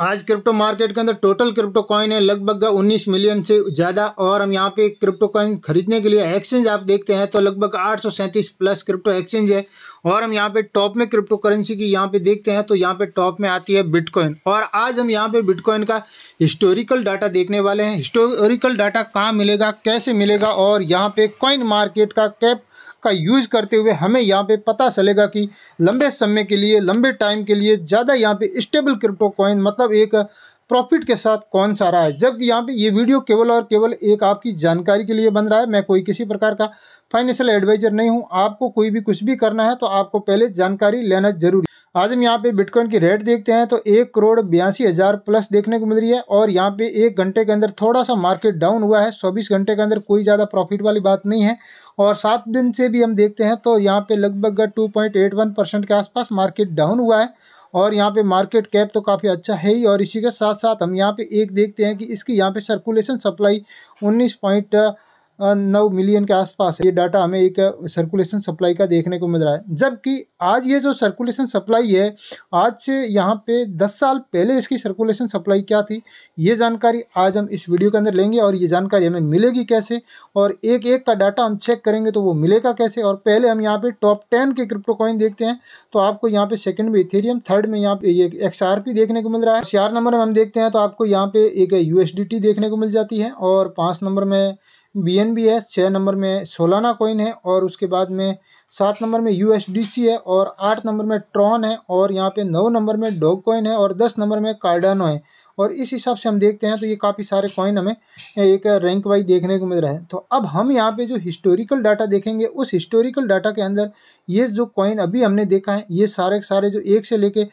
आज crypto market के अंदर टोटल क्रिप्टो कॉइन है लगभग 19 मिलियन से ज़्यादा। और हम यहाँ पे क्रिप्टो कॉइन खरीदने के लिए एक्सचेंज आप देखते हैं तो लगभग 837 प्लस क्रिप्टो एक्सचेंज है। और हम यहाँ पे टॉप में क्रिप्टो करेंसी की यहाँ पे देखते हैं तो यहाँ पे टॉप में आती है बिटकॉइन। और आज हम यहाँ पे बिटकॉइन का हिस्टोरिकल डाटा देखने वाले हैं। हिस्टोरिकल डाटा कहाँ मिलेगा, कैसे मिलेगा, और यहाँ पे कॉइन मार्केट का कैप का यूज़ करते हुए हमें यहाँ पे पता चलेगा कि लंबे समय के लिए, लंबे टाइम के लिए ज़्यादा यहाँ पे स्टेबल क्रिप्टो कॉइन मतलब एक प्रॉफिट के साथ कौन सा रहा है। जबकि यहाँ पे ये वीडियो केवल और केवल एक आपकी जानकारी के लिए बन रहा है। मैं कोई किसी प्रकार का फाइनेंशियल एडवाइजर नहीं हूँ। आपको कोई भी कुछ भी करना है तो आपको पहले जानकारी लेना जरूरी। आज हम यहाँ पे बिटकॉइन की रेट देखते हैं तो 1,82,000 प्लस देखने को मिल रही है। और यहाँ पे 1 घंटे के अंदर थोड़ा सा मार्केट डाउन हुआ है। 24 घंटे के अंदर कोई ज़्यादा प्रॉफिट वाली बात नहीं है। और 7 दिन से भी हम देखते हैं तो यहाँ पे लगभग 2.81% के आसपास मार्केट डाउन हुआ है। और यहाँ पे मार्केट कैप तो काफ़ी अच्छा है ही। और इसी के साथ साथ हम यहाँ पे एक देखते हैं कि इसकी यहाँ पे सर्कुलेशन सप्लाई 19.9 मिलियन के आसपास है। ये डाटा हमें एक सर्कुलेशन सप्लाई का देखने को मिल रहा है। जबकि आज ये जो सर्कुलेशन सप्लाई है, आज से यहाँ पे 10 साल पहले इसकी सर्कुलेशन सप्लाई क्या थी, ये जानकारी आज हम इस वीडियो के अंदर लेंगे। और ये जानकारी हमें मिलेगी कैसे, और एक एक का डाटा हम चेक करेंगे तो वो मिलेगा कैसे। और पहले हम यहाँ पे टॉप 10 के क्रिप्टो कॉइन देखते हैं तो आपको यहाँ पे सेकंड में इथेरियम, थर्ड में यहाँ पे ये XRP देखने को मिल रहा है। 4 नंबर में हम देखते हैं तो आपको यहाँ पे एक USDT देखने को मिल जाती है। और 5 नंबर में BNB है, 6 नंबर में सोलाना कॉइन है, और उसके बाद में 7 नंबर में USDC है, और 8 नंबर में ट्रॉन है, और यहाँ पे 9 नंबर में डॉग कॉइन है, और 10 नंबर में कार्डानो है। और इस हिसाब से हम देखते हैं तो ये काफ़ी सारे कॉइन हमें एक रैंक वाइज देखने को मिल रहा है। तो अब हम यहाँ पे जो हिस्टोरिकल डाटा देखेंगे, उस हिस्टोरिकल डाटा के अंदर ये जो कॉइन अभी हमने देखा है, ये सारे के सारे जो 1 से लेके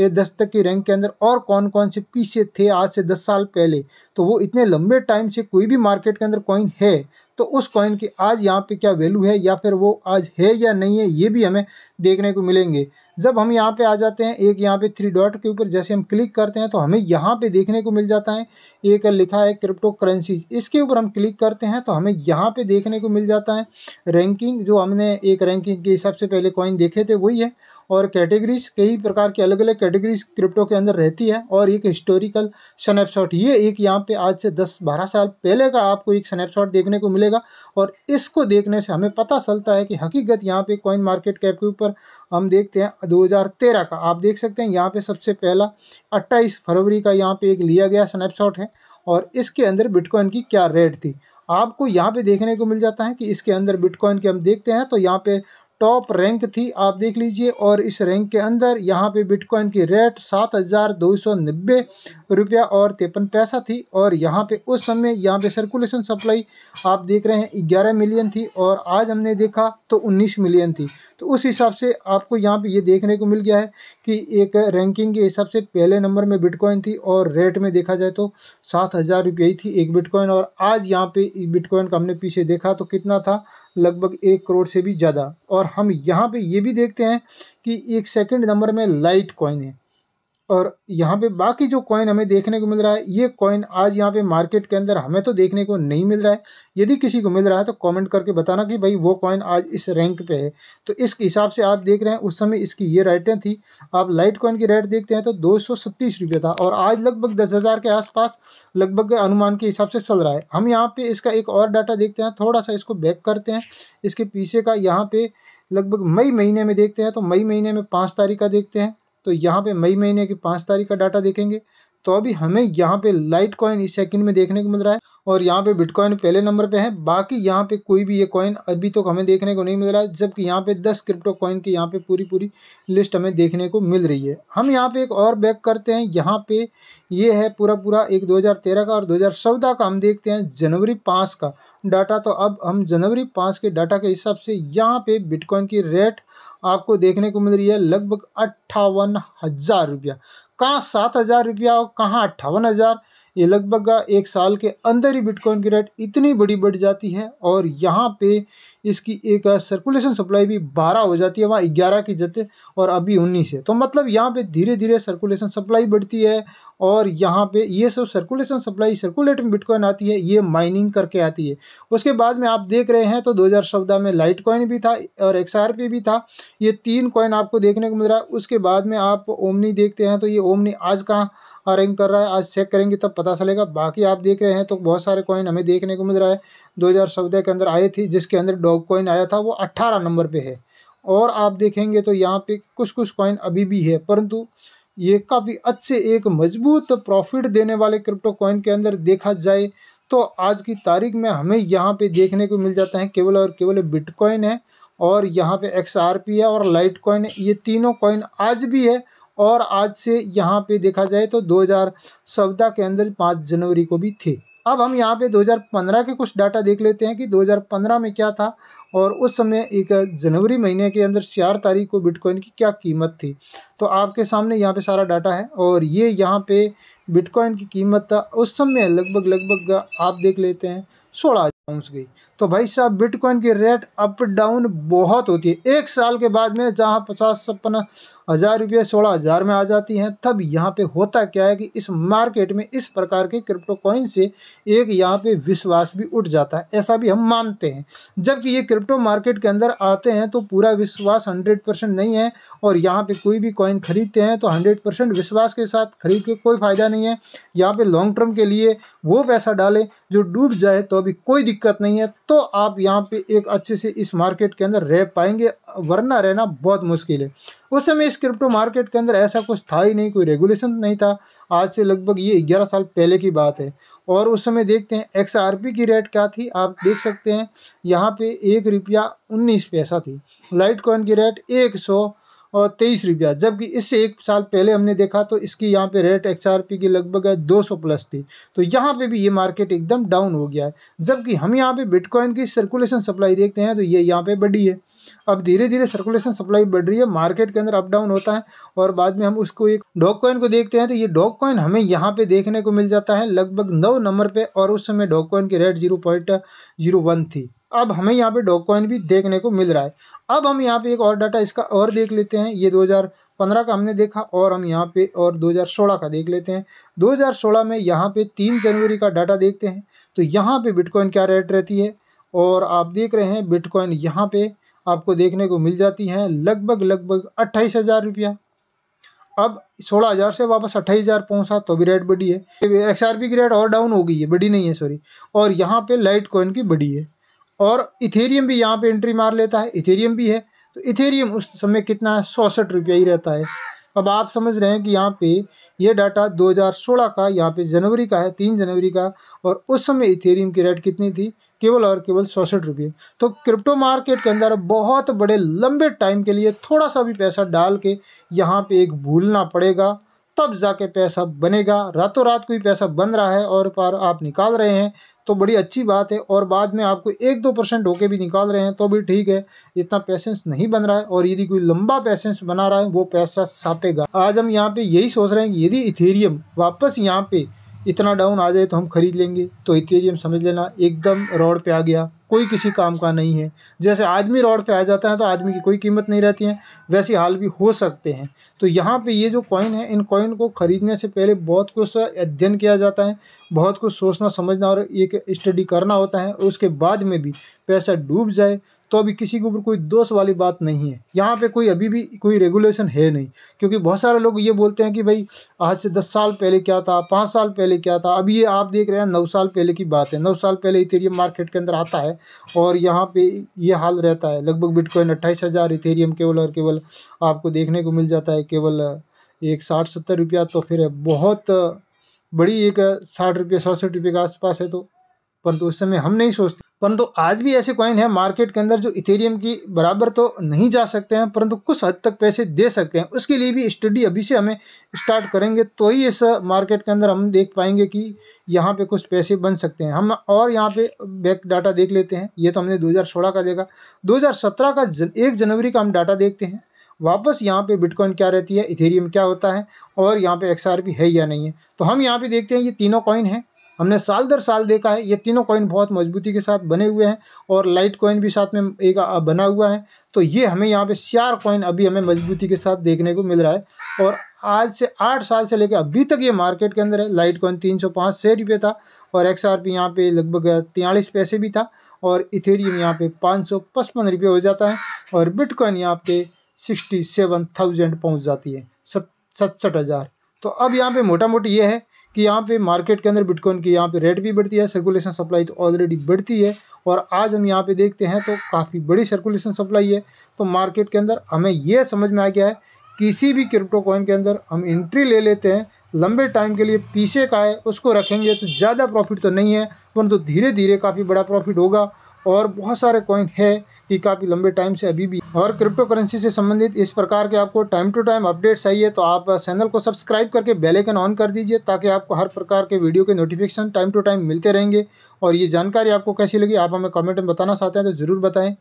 10 तक की रैंक के अंदर और कौन कौन से पीछे थे आज से 10 साल पहले, तो वो इतने लंबे टाइम से कोई भी मार्केट के अंदर कॉइन है तो उस कॉइन की आज यहाँ पे क्या वैल्यू है, या फिर वो आज है या नहीं है, ये भी हमें देखने को मिलेंगे। जब हम यहाँ पे आ जाते हैं, एक यहाँ पे 3 डॉट के ऊपर जैसे हम क्लिक करते हैं तो हमें यहाँ पे देखने को मिल जाता है एक लिखा है क्रिप्टो करेंसी। इसके ऊपर हम क्लिक करते हैं तो हमें यहाँ पे देखने को मिल जाता है रैंकिंग। जो हमने एक रैंकिंग के हिसाब से पहले कॉइन देखे थे वही है। और कैटेगरीज, कई प्रकार की अलग अलग कैटेगरीज क्रिप्टो के अंदर रहती है। और एक हिस्टोरिकल स्नैपशॉट, ये एक यहाँ पे आज से 10-12 साल पहले का आपको एक स्नैपशॉट देखने को मिलेगा। और इसको देखने से हमें पता चलता है कि हकीकत यहाँ पे कॉइन मार्केट कैप के ऊपर हम देखते हैं 2013 का। आप देख सकते हैं यहाँ पे सबसे पहला 28 फरवरी का यहाँ पे एक लिया गया स्नैपशॉट है। और इसके अंदर बिटकॉइन की क्या रेट थी आपको यहाँ पे देखने को मिल जाता है कि इसके अंदर बिटकॉइन के हम देखते हैं तो यहाँ पे टॉप रैंक थी, आप देख लीजिए। और इस रैंक के अंदर यहाँ पे बिटकॉइन की रेट 7,290 रुपया और 53 पैसा थी। और यहाँ पे उस समय यहाँ पे सर्कुलेशन सप्लाई आप देख रहे हैं 11 मिलियन थी, और आज हमने देखा तो 19 मिलियन थी। तो उस हिसाब से आपको यहाँ पे ये देखने को मिल गया है कि एक रैंकिंग के हिसाब से पहले नंबर में बिटकॉइन थी, और रेट में देखा जाए तो 7,000 रुपये ही थी एक बिटकॉइन। और आज यहाँ पे बिटकॉइन का हमने पीछे देखा तो कितना था, लगभग 1 करोड़ से भी ज़्यादा। और हम यहाँ पे ये भी देखते हैं कि एक सेकंड नंबर में लाइट कॉइन है। और यहाँ पे बाकी जो कॉइन हमें देखने को मिल रहा है, ये कॉइन आज यहाँ पे मार्केट के अंदर हमें तो देखने को नहीं मिल रहा है। यदि किसी को मिल रहा है तो कमेंट करके बताना कि भाई वो कॉइन आज इस रैंक पे है। तो इस हिसाब से आप देख रहे हैं उस समय इसकी ये रेटें थी। आप लाइट कॉइन की रेट देखते हैं तो 237 रुपये था, और आज लगभग 10,000 के आसपास लगभग अनुमान के हिसाब से चल रहा है। हम यहाँ पे इसका एक और डाटा देखते हैं, थोड़ा सा इसको बैक करते हैं। इसके पीछे का यहाँ पे लगभग मई महीने में देखते हैं तो मई महीने में 5 तारीख का देखते हैं। तो यहाँ पे मई महीने की 5 तारीख का डाटा देखेंगे तो अभी हमें यहाँ पे लाइट कॉइन इस सेकंड में देखने को मिल रहा है, और यहाँ पे बिटकॉइन पहले नंबर पे है। बाकी यहाँ पे कोई भी ये कॉइन अभी तक हमें देखने को नहीं मिल रहा है, जबकि यहाँ पे 10 क्रिप्टो कॉइन की यहाँ पे पूरी लिस्ट हमें देखने को मिल रही है। हम यहाँ पे एक और बैक करते हैं। यहाँ पे ये है पूरा एक 2013 का और 2014 का हम देखते हैं जनवरी 5 का डाटा। तो अब हम जनवरी 5 के डाटा के हिसाब से यहाँ पे बिटकॉइन की रेट आपको देखने को मिल रही है लगभग 58,000 रुपया। कहाँ 7,000 रुपया और कहाँ 58,000, ये लगभग एक साल के अंदर ही बिटकॉइन की रेट इतनी बड़ी बढ़ जाती है और यहाँ पे इसकी एक सर्कुलेशन सप्लाई भी 12 हो जाती है, वहाँ 11 की जगह और अभी 19 है। तो मतलब यहाँ पे धीरे धीरे सर्कुलेशन सप्लाई बढ़ती है और यहाँ पे ये सब सर्कुलेशन सप्लाई सर्कुलेट में बिटकॉइन आती है, ये माइनिंग करके आती है। उसके बाद में आप देख रहे हैं तो 2014 में लाइट कॉइन भी था और XRP भी था, ये 3 कॉइन आपको देखने को मिल रहा है। उसके बाद में आप ओमनी देखते हैं तो ये ओमनी आज कहाँ रैंक कर रहा है, आज चेक करेंगे तब पता चलेगा। बाकी आप देख रहे हैं तो बहुत सारे कॉइन हमें देखने को मिल रहा है। 2014 के अंदर आए थी, जिसके अंदर डॉग कॉइन आया था, वो 18 नंबर पे है। और आप देखेंगे तो यहाँ पे कुछ कुछ कॉइन अभी भी है, परंतु ये काफ़ी अच्छे एक मजबूत प्रॉफिट देने वाले क्रिप्टो कॉइन के अंदर देखा जाए तो आज की तारीख में हमें यहाँ पे देखने को मिल जाता है केवल और केवल बिटकॉइन है और यहाँ पे XRP है और लाइट कॉइन है। ये तीनों कॉइन आज भी है और आज से यहाँ पे देखा जाए तो 2014 के अंदर 5 जनवरी को भी थे। अब हम यहाँ पे 2015 के कुछ डाटा देख लेते हैं कि 2015 में क्या था और उस समय एक जनवरी महीने के अंदर 4 तारीख को बिटकॉइन की क्या कीमत थी। तो आपके सामने यहाँ पे सारा डाटा है और ये यहाँ पे बिटकॉइन की कीमत उस समय लगभग आप देख लेते हैं 16 पहुँच गई। तो भाई साहब बिटकॉइन की रेट अप डाउन बहुत होती है। एक साल के बाद में जहाँ 50-56 हज़ार रुपये 16,000 में आ जाती हैं, तब यहाँ पे होता क्या है कि इस मार्केट में इस प्रकार के क्रिप्टो कॉइन से एक यहाँ पे विश्वास भी उठ जाता है, ऐसा भी हम मानते हैं। जबकि ये क्रिप्टो मार्केट के अंदर आते हैं तो पूरा विश्वास 100% नहीं है और यहाँ पे कोई भी कॉइन खरीदते हैं तो 100% विश्वास के साथ खरीद के कोई फ़ायदा नहीं है। यहाँ पे लॉन्ग टर्म के लिए वो पैसा डालें जो डूब जाए तो अभी कोई दिक्कत नहीं है, तो आप यहाँ पे एक अच्छे से इस मार्केट के अंदर रह पाएंगे, वरना रहना बहुत मुश्किल है। उस समय इस क्रिप्टो मार्केट के अंदर ऐसा कुछ था ही नहीं, कोई रेगुलेशन नहीं था। आज से लगभग ये 11 साल पहले की बात है। और उस समय देखते हैं XRP की रेट क्या थी, आप देख सकते हैं यहाँ पे 1 रुपया 19 पैसा थी। लाइट कॉइन की रेट 123 रुपया, जबकि इससे 1 साल पहले हमने देखा तो इसकी यहाँ पे रेट XRP की लगभग 200 प्लस थी। तो यहाँ पे भी ये मार्केट एकदम डाउन हो गया है। जबकि हम यहाँ पे बिटकॉइन की सर्कुलेशन सप्लाई देखते हैं तो ये यहाँ पे बढ़ी है। अब धीरे धीरे सर्कुलेशन सप्लाई बढ़ रही है, मार्केट के अंदर अप डाउन होता है। और बाद में हम उसको एक डॉग कॉइन को देखते हैं तो ये डॉग कॉइन हमें यहाँ पे देखने को मिल जाता है लगभग 9 नंबर पे और उस समय डॉग कॉइन की रेट 0.01 थी। अब हमें यहाँ पे डॉग कॉइन भी देखने को मिल रहा है। अब हम यहाँ पे एक और डाटा इसका और देख लेते हैं। ये 2015 का हमने देखा और हम यहाँ पे और 2016 का देख लेते हैं। 2016 में यहाँ पे 3 जनवरी का डाटा देखते हैं तो यहाँ पे बिटकॉइन क्या रेट रहती है और आप देख रहे हैं बिटकॉइन यहाँ पे आपको देखने को मिल जाती है लगभग 28,000 रुपया। अब 16,000 से वापस 28,000 पहुँचा तो भी रेट बढ़ी है। XRP की रेट और डाउन हो गई है, बढ़ी नहीं है सॉरी। और यहाँ पे लाइट कॉइन की बढ़ी है और इथेरियम भी यहाँ पे एंट्री मार लेता है, इथेरियम भी है। तो इथेरियम उस समय कितना है, 66 रुपया ही रहता है। अब आप समझ रहे हैं कि यहाँ पे ये डाटा 2016 का यहाँ पे जनवरी का है, 3 जनवरी का, और उस समय इथेरियम की रेट कितनी थी, केवल और केवल 66 रुपये। तो क्रिप्टो मार्केट के अंदर बहुत बड़े लंबे टाइम के लिए थोड़ा सा भी पैसा डाल के यहाँ पे एक भूलना पड़ेगा, तब जाके पैसा बनेगा। रातों रात कोई पैसा बन रहा है और पर आप निकाल रहे हैं तो बड़ी अच्छी बात है, और बाद में आपको 1-2% होके भी निकाल रहे हैं तो भी ठीक है। इतना पैसेंस नहीं बन रहा है और यदि कोई लंबा पैसेंस बना रहा है वो पैसा साटेगा। आज हम यहाँ पे यही सोच रहे हैं कि यदि इथेरियम वापस यहाँ पे इतना डाउन आ जाए तो हम खरीद लेंगे। तो इथेरियम समझ लेना एकदम रोड पे आ गया, कोई किसी काम का नहीं है। जैसे आदमी रोड पे आ जाता है तो आदमी की कोई कीमत नहीं रहती है, वैसे हाल भी हो सकते हैं। तो यहाँ पे ये जो कॉइन है, इन कॉइन को खरीदने से पहले बहुत कुछ अध्ययन किया जाता है, बहुत कुछ सोचना समझना और एक स्टडी करना होता है। और उसके बाद में भी पैसा डूब जाए तो अभी किसी के ऊपर कोई दोष वाली बात नहीं है। यहाँ पे कोई अभी भी कोई रेगुलेशन है नहीं, क्योंकि बहुत सारे लोग ये बोलते हैं कि भाई आज से 10 साल पहले क्या था, 5 साल पहले क्या था। अभी ये आप देख रहे हैं 9 साल पहले की बात है। 9 साल पहले इथेरियम मार्केट के अंदर आता है और यहाँ पे ये हाल रहता है। लगभग बिटकॉइन 28,000, इथेरियम केवल और केवल आपको देखने को मिल जाता है केवल एक 60-70 रुपया। तो फिर बहुत बड़ी एक 60 रुपये 67 रुपये के आसपास है। तो परंतु उस समय हम नहीं सोचते, परंतु आज भी ऐसे कॉइन है मार्केट के अंदर जो इथेरियम की बराबर तो नहीं जा सकते हैं, परंतु कुछ हद तक पैसे दे सकते हैं। उसके लिए भी स्टडी अभी से हमें स्टार्ट करेंगे तो ही इस मार्केट के अंदर हम देख पाएंगे कि यहाँ पे कुछ पैसे बन सकते हैं हम। और यहाँ पे बैक डाटा देख लेते हैं। ये तो हमने 2016 का देखा। 2017 का 1 जनवरी का हम डाटा देखते हैं। वापस यहाँ पे बिटकॉइन क्या रहती है, इथेरियम क्या होता है और यहाँ पे XRP है या नहीं है। तो हम यहाँ पे देखते हैं ये तीनों कॉइन हैं, हमने साल दर साल देखा है ये तीनों कॉइन बहुत मजबूती के साथ बने हुए हैं और लाइट कॉइन भी साथ में एक बना हुआ है। तो ये हमें यहाँ पे CR कॉइन अभी हमें मजबूती के साथ देखने को मिल रहा है और आज से 8 साल से लेकर अभी तक ये मार्केट के अंदर है। लाइट कॉइन 305 रुपये था और XRP यहाँ पे लगभग 43 पैसे भी था और इथेरियम यहाँ पे 555 रुपये हो जाता है और बिटकॉइन यहाँ पे 67,000 पहुँच जाती है, 67,000। तो अब यहाँ पे मोटा मोटी ये है कि यहाँ पे मार्केट के अंदर बिटकॉइन की यहाँ पे रेट भी बढ़ती है, सर्कुलेशन सप्लाई तो ऑलरेडी बढ़ती है और आज हम यहाँ पे देखते हैं तो काफ़ी बड़ी सर्कुलेशन सप्लाई है। तो मार्केट के अंदर हमें यह समझ में आ गया है किसी भी क्रिप्टो कॉइन के अंदर हम एंट्री ले लेते हैं लंबे टाइम के लिए, पीछे का है उसको रखेंगे तो ज़्यादा प्रॉफिट तो नहीं है परंतु धीरे धीरे काफ़ी बड़ा प्रॉफिट होगा। और बहुत सारे कॉइन है कि काफ़ी लंबे टाइम से अभी भी। और क्रिप्टो करेंसी से संबंधित इस प्रकार के आपको टाइम टू टाइम अपडेट्स चाहिए तो आप चैनल को सब्सक्राइब करके बेल आइकन ऑन कर दीजिए ताकि आपको हर प्रकार के वीडियो के नोटिफिकेशन टाइम टू टाइम मिलते रहेंगे। और ये जानकारी आपको कैसी लगी आप हमें कमेंट में बताना चाहते हैं तो ज़रूर बताएं।